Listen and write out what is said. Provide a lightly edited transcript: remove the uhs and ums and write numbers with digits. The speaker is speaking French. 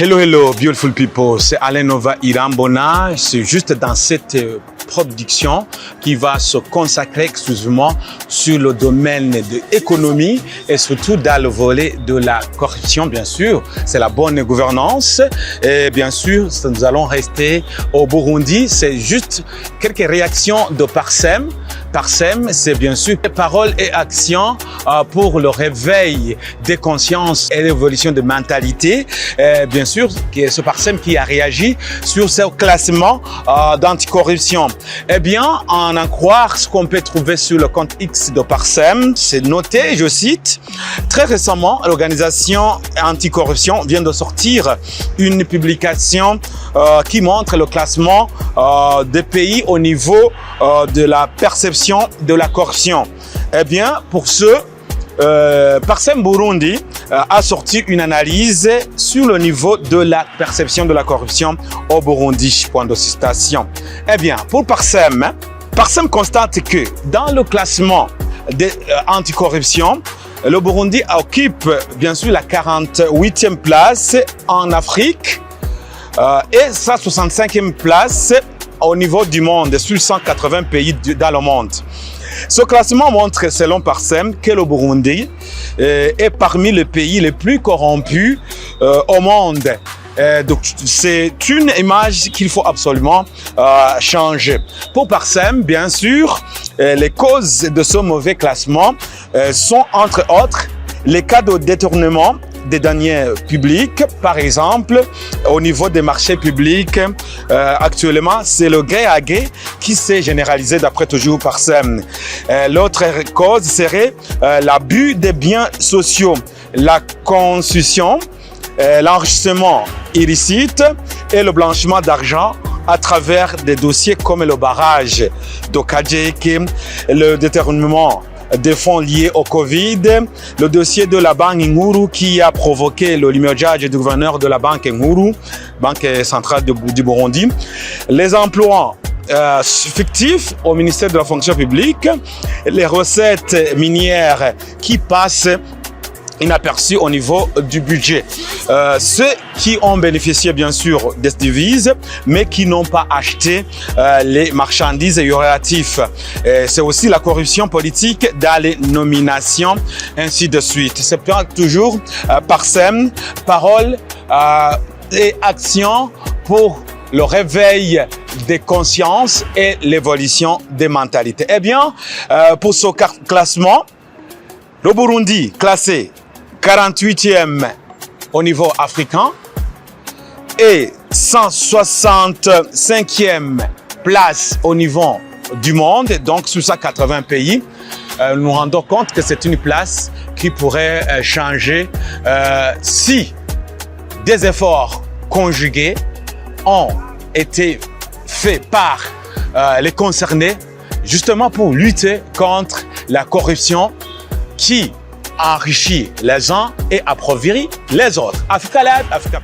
Hello, hello, beautiful people. C'est Alain Nova Irambona. C'est juste dans cette production qui va se consacrer exclusivement sur le domaine de l'économie et surtout dans le volet de la corruption, bien sûr. C'est la bonne gouvernance. Et bien sûr, nous allons rester au Burundi. C'est juste quelques réactions de Parsem. Parsem, c'est bien sûr paroles et actions pour le réveil des consciences et l'évolution de mentalité. Bien sûr, ce Parsem qui a réagi sur ce classement d'anticorruption. Eh bien, en croire ce qu'on peut trouver sur le compte X de Parsem, c'est noté, je cite, très récemment, l'organisation anticorruption vient de sortir une publication qui montre le classement des pays au niveau de la perception de la corruption. Eh bien, pour ce, Parsem Burundi a sorti une analyse sur le niveau de la perception de la corruption au Burundi. Point de citation. Eh bien, pour Parsem, Parsem constate que dans le classement anticorruption, le Burundi occupe bien sûr la 48e place en Afrique et sa 65e place au niveau du monde, sur 180 pays dans le monde. Ce classement montre, selon Parsem, que le Burundi est parmi les pays les plus corrompus au monde. Donc, c'est une image qu'il faut absolument changer. Pour Parsem, bien sûr, les causes de ce mauvais classement sont, entre autres, les cas de détournement des deniers publics, par exemple, au niveau des marchés publics. Actuellement, c'est le gré à gré qui s'est généralisé d'après toujours Parsem. L'autre cause serait l'abus des biens sociaux, la concussion, l'enrichissement illicite et le blanchiment d'argent à travers des dossiers comme le barrage d'Okadjeke, le détournement des fonds liés au Covid, le dossier de la banque Nguru qui a provoqué le limogeage du gouverneur de la banque Nguru, banque centrale du Burundi, les emplois fictifs au ministère de la fonction publique, les recettes minières qui passent inaperçus au niveau du budget. Ceux qui ont bénéficié bien sûr des devises, mais qui n'ont pas acheté les marchandises relatives. C'est aussi la corruption politique dans les nominations, ainsi de suite. C'est toujours Parsem, paroles et actions pour le réveil des consciences et l'évolution des mentalités. Eh bien, pour ce classement, le Burundi classé 48e au niveau africain et 165e place au niveau du monde, donc sur 180 pays. Nous nous rendons compte que c'est une place qui pourrait changer si des efforts conjugués ont été faits par les concernés justement pour lutter contre la corruption qui enrichit les uns et appauvrit les autres. Africa Live, Africa.